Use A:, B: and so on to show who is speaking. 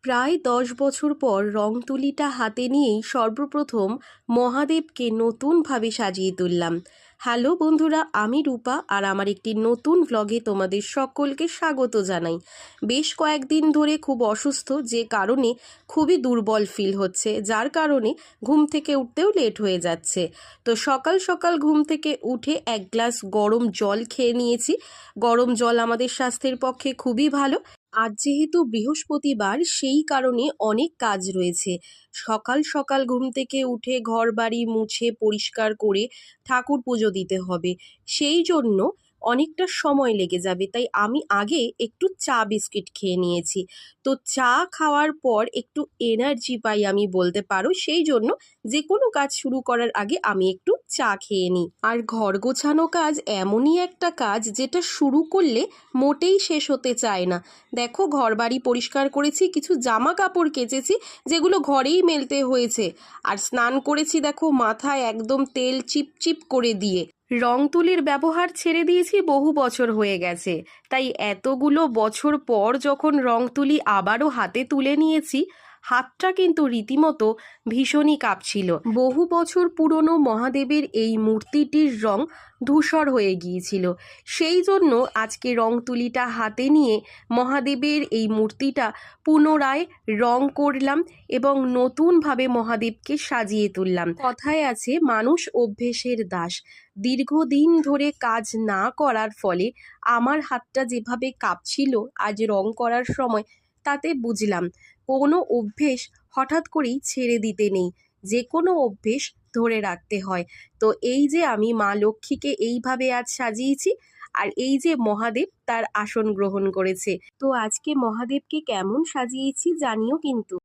A: প্রায় ১০ বছর পর রং তুলিটা হাতে নিয়েই সর্বপ্রথম মহাদেবকে নতুনভাবে সাজিয়ে তুললাম। হ্যালো বন্ধুরা, আমি রূপা আর আমার একটি নতুন ভ্লগে তোমাদের সকলকে স্বাগত জানাই। বেশ কয়েকদিন ধরে খুব অসুস্থ, যে কারণে খুবই দুর্বল ফিল হচ্ছে, যার কারণে ঘুম থেকে উঠতেও লেট হয়ে যাচ্ছে। তো সকাল সকাল ঘুম থেকে উঠে এক গ্লাস গরম জল খেয়ে নিয়েছি। গরম জল আমাদের স্বাস্থ্যের পক্ষে খুবই ভালো। আজ যেহেতু বৃহস্পতিবার, সেই কারণে অনেক কাজ রয়েছে। সকাল সকাল ঘুম থেকে উঠে ঘরবাড়ি মুছে পরিষ্কার করে ঠাকুর পুজো দিতে হবে। সেই জন্য অনেকটা সময় লেগে যাবে, তাই আমি আগে একটু চা বিস্কিট খেয়ে নিয়েছি। তো চা খাওয়ার পর একটু এনার্জি পাই আমি বলতে পারো, সেই জন্য যে কোনো কাজ শুরু করার আগে আমি একটু চা খেয়ে নিই। আর ঘর গোছানো কাজ এমনই একটা কাজ যেটা শুরু করলে মোটেই শেষ হতে চায় না। দেখো, ঘরবাড়ি পরিষ্কার করেছি, কিছু জামা কাপড় কেচেছি যেগুলো ঘরেই মেলতে হয়েছে, আর স্নান করেছি দেখো মাথায় একদম তেল চিপচিপ করে দিয়ে। রং তুলির ব্যবহার ছেড়ে দিয়েছি, বহু বছর হয়ে গেছে, তাই এতগুলো বছর পর যখন রং তুলি আবারও হাতে তুলে নিয়েছি, হাতটা কিন্তু রীতিমতো ভীষণই কাঁপছিল। বহু বছর পুরনো মহাদেবের এই মূর্তিটির রং ধূসর হয়ে গিয়েছিল, সেই জন্য আজকে রং তুলিটা হাতে নিয়ে মহাদেবের এই মূর্তিটা পুনরায় রং করলাম এবং নতুনভাবে মহাদেবকে সাজিয়ে তুললাম। কথায় আছে, মানুষ অভ্যেসের দাস। দীর্ঘদিন ধরে কাজ না করার ফলে আমার হাতটা যেভাবে কাঁপছিল আজ রং করার সময়, তাতে বুঝলাম কোনো অভ্যেস হঠাৎ করেই ছেড়ে দিতে নেই, যে কোনো অভ্যেস ধরে রাখতে হয়। তো এই যে আমি মা লক্ষ্মীকে এইভাবে আজ সাজিয়েছি, আর এই যে মহাদেব তার আসন গ্রহণ করেছে। তো আজকে মহাদেবকে কেমন সাজিয়েছি জানিও কিন্তু।